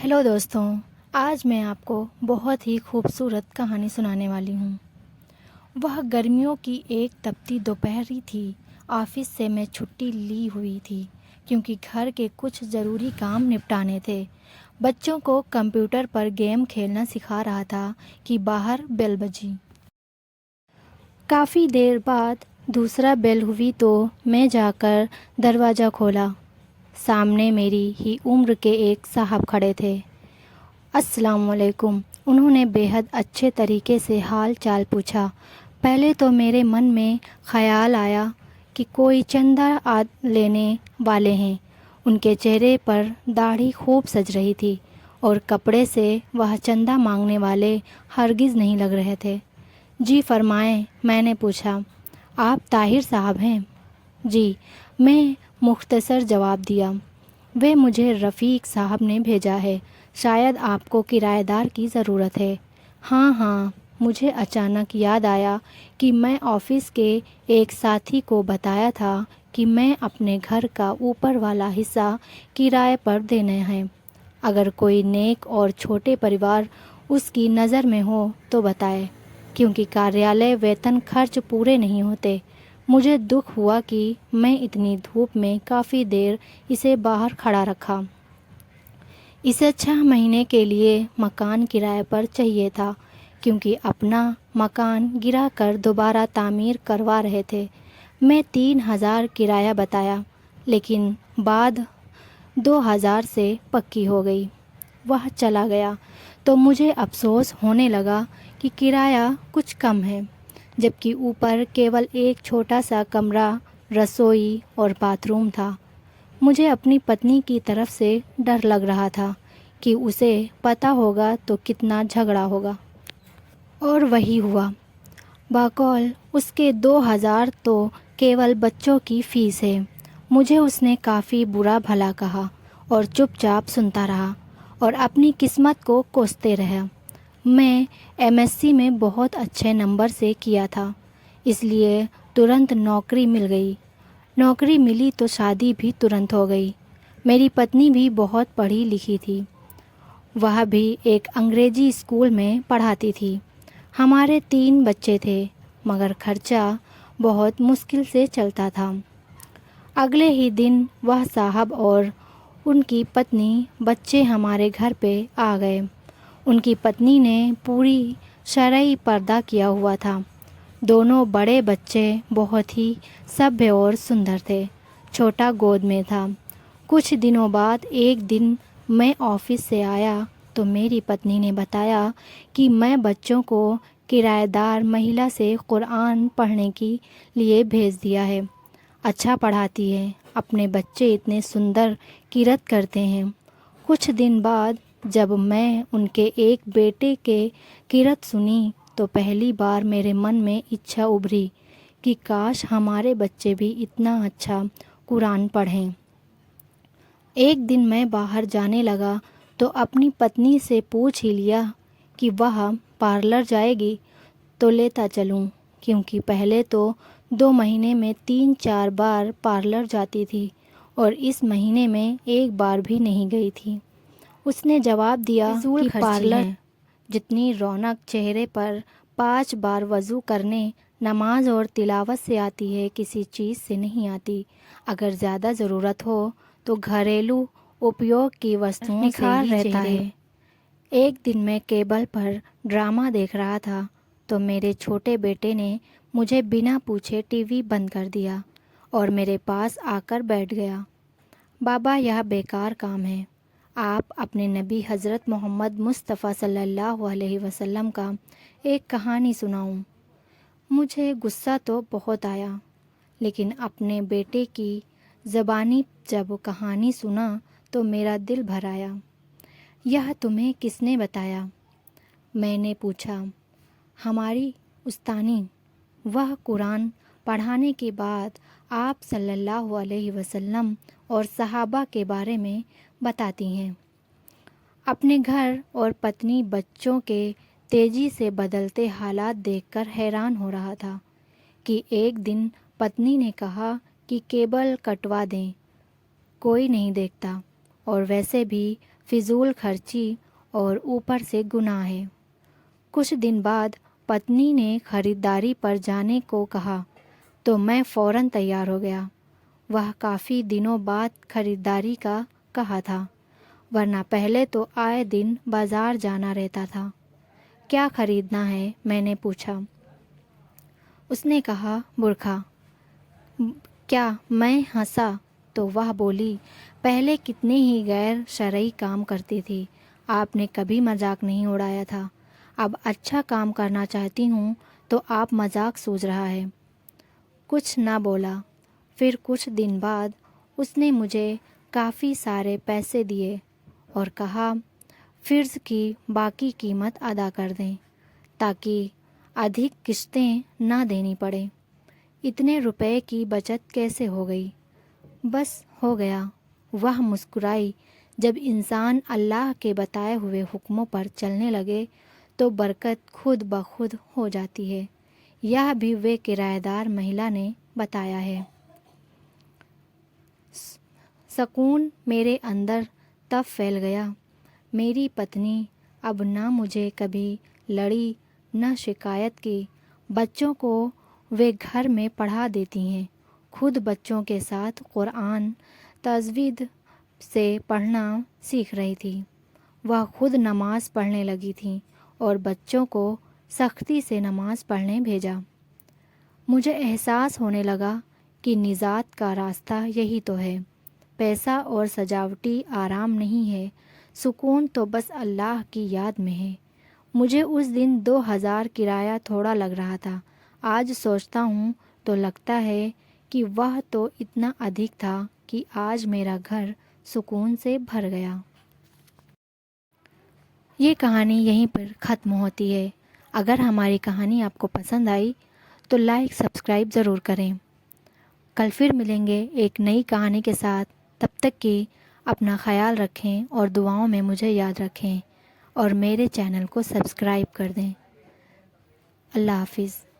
Hello दोस्तों, आज मैं आपको बहुत ही खूबसूरत कहानी सुनाने वाली हूँ। वह गर्मियों की एक तपती दोपहरी थी। ऑफिस से मैं छुट्टी ली हुई थी क्योंकि घर के कुछ ज़रूरी काम निपटाने थे। बच्चों को कंप्यूटर पर गेम खेलना सिखा रहा था कि बाहर बेल बजी। काफ़ी देर बाद दूसरा बेल हुई तो मैं जाकर दरवाज़ा खोला। सामने मेरी ही उम्र के एक साहब खड़े थे। अस्सलाम वालेकुम। उन्होंने बेहद अच्छे तरीके से हाल चाल पूछा। पहले तो मेरे मन में ख़याल आया कि कोई चंदा लेने वाले हैं। उनके चेहरे पर दाढ़ी खूब सज रही थी और कपड़े से वह चंदा मांगने वाले हरगिज़ नहीं लग रहे थे। जी फरमाएं, मैंने पूछा। आप ताहिर साहब हैं? जी, मैं मुख्तसर जवाब दिया। वे मुझे रफ़ीक साहब ने भेजा है। शायद आपको किराएदार की ज़रूरत है। हाँ, मुझे अचानक याद आया कि मैं ऑफ़िस के एक साथी को बताया था कि मैं अपने घर का ऊपर वाला हिस्सा किराए पर देना है। अगर कोई नेक और छोटे परिवार उसकी नज़र में हो तो बताए, क्योंकि कार्यालय वेतन खर्च पूरे नहीं होते। मुझे दुख हुआ कि मैं इतनी धूप में काफ़ी देर इसे बाहर खड़ा रखा। इसे 6 महीने के लिए मकान किराए पर चाहिए था, क्योंकि अपना मकान गिरा कर दोबारा तामीर करवा रहे थे। मैं 3,000 किराया बताया, लेकिन बाद 2,000 से पक्की हो गई। वह चला गया तो मुझे अफसोस होने लगा कि किराया कुछ कम है, जबकि ऊपर केवल एक छोटा सा कमरा, रसोई और बाथरूम था। मुझे अपनी पत्नी की तरफ से डर लग रहा था कि उसे पता होगा तो कितना झगड़ा होगा। और वही हुआ। बकौल उसके 2,000 तो केवल बच्चों की फ़ीस है। मुझे उसने काफ़ी बुरा भला कहा और चुपचाप सुनता रहा और अपनी किस्मत को कोसते रहा। मैं एमएससी में बहुत अच्छे नंबर से किया था, इसलिए तुरंत नौकरी मिल गई। नौकरी मिली तो शादी भी तुरंत हो गई। मेरी पत्नी भी बहुत पढ़ी लिखी थी। वह भी एक अंग्रेजी स्कूल में पढ़ाती थी। हमारे 3 बच्चे थे, मगर खर्चा बहुत मुश्किल से चलता था। अगले ही दिन वह साहब और उनकी पत्नी बच्चे हमारे घर पे आ गए। उनकी पत्नी ने पूरी शरई पर्दा किया हुआ था। दोनों बड़े बच्चे बहुत ही सभ्य और सुंदर थे। छोटा गोद में था। कुछ दिनों बाद एक दिन मैं ऑफिस से आया तो मेरी पत्नी ने बताया कि मैं बच्चों को किराएदार महिला से कुरान पढ़ने के लिए भेज दिया है। अच्छा पढ़ाती है। अपने बच्चे इतने सुंदर किरत करते हैं। कुछ दिन बाद जब मैं उनके एक बेटे के किरत सुनी तो पहली बार मेरे मन में इच्छा उभरी कि काश हमारे बच्चे भी इतना अच्छा कुरान पढ़ें। एक दिन मैं बाहर जाने लगा तो अपनी पत्नी से पूछ ही लिया कि वह पार्लर जाएगी तो लेता चलूं, क्योंकि पहले तो 2 महीने में 3-4 बार पार्लर जाती थी और इस महीने में एक बार भी नहीं गई थी। उसने जवाब दिया कि पार्लर जितनी रौनक चेहरे पर 5 बार वज़ू करने, नमाज और तिलावत से आती है, किसी चीज़ से नहीं आती। अगर ज़्यादा ज़रूरत हो तो घरेलू उपयोग की वस्तुओं से ही रहता है। एक दिन मैं केबल पर ड्रामा देख रहा था तो मेरे छोटे बेटे ने मुझे बिना पूछे टीवी बंद कर दिया और मेरे पास आकर बैठ गया। बाबा, यह बेकार काम है। आप अपने नबी हज़रत मोहम्मद मुस्तफ़ा सल्लल्लाहु अलैहि वसल्लम का एक कहानी सुनाऊं। मुझे गुस्सा तो बहुत आया, लेकिन अपने बेटे की ज़बानी जब कहानी सुना तो मेरा दिल भर आया। यह तुम्हें किसने बताया? मैंने पूछा। हमारी उस्तानी। वह कुरान पढ़ाने के बाद आप सल्लल्लाहु अलैहि वसल्लम और सहाबा के बारे में बताती हैं। अपने घर और पत्नी बच्चों के तेज़ी से बदलते हालात देखकर हैरान हो रहा था कि एक दिन पत्नी ने कहा कि केबल कटवा दें, कोई नहीं देखता, और वैसे भी فضول خرچی اور اوپر سے گناہ ہے۔ کچھ دن بعد پتنی نے خریداری پر جانے کو کہا تو میں فوراً تیار ہو گیا۔ وہ کافی دنوں بعد خریداری کا کہا تھا، ورنہ پہلے تو آئے دن بازار جانا رہتا تھا۔ کیا خریدنا ہے؟ میں نے پوچھا۔ اس نے کہا برقع۔ کیا؟ میں ہنسا تو وہ بولی، پہلے کتنے ہی غیر شرعی کام کرتی تھی، آپ نے کبھی مذاق نہیں اڑایا تھا، اب اچھا کام کرنا چاہتی ہوں تو آپ مذاق سوچ رہا ہے۔ کچھ نہ بولا۔ پھر کچھ دن بعد اس نے مجھے کافی سارے پیسے دیے اور کہا قرض کی باقی قیمت ادا کر دیں تاکہ ادھک قسطیں نہ دینی پڑے۔ اتنے روپے کی بچت کیسے ہو گئی؟ بس ہو گیا۔ وہ مسکرائی۔ جب انسان اللہ کے بتائے ہوئے حکموں پر چلنے لگے تو برکت خود بخود ہو جاتی ہے۔ یہ بھی وہ کرایہ دار مہیلا نے بتایا ہے۔ سکون میرے اندر تب پھیل گیا۔ میری پتنی اب نہ مجھے کبھی لڑی نہ شکایت کی۔ بچوں کو وہ گھر میں پڑھا دیتی ہیں، خود بچوں کے ساتھ قرآن تجوید سے پڑھنا سیکھ رہی تھی۔ وہ خود نماز پڑھنے لگی تھیں اور بچوں کو سختی سے نماز پڑھنے بھیجا۔ مجھے احساس ہونے لگا کہ نجات کا راستہ یہی تو ہے۔ پیسہ اور سجاوٹی آرام نہیں ہے، سکون تو بس اللہ کی یاد میں ہے۔ مجھے اس دن 2000 کرایہ تھوڑا لگ رہا تھا، آج سوچتا ہوں تو لگتا ہے کہ وہ تو اتنا ادھک تھا کہ آج میرا گھر سکون سے بھر گیا۔ یہ کہانی یہیں پر ختم ہوتی ہے۔ اگر ہماری کہانی آپ کو پسند آئی تو لائک سبسکرائب ضرور کریں۔ کل پھر ملیں گے ایک نئی کہانی کے ساتھ۔ تب تک کہ اپنا خیال رکھیں اور دعاؤں میں مجھے یاد رکھیں اور میرے چینل کو سبسکرائب کر دیں۔ اللہ حافظ۔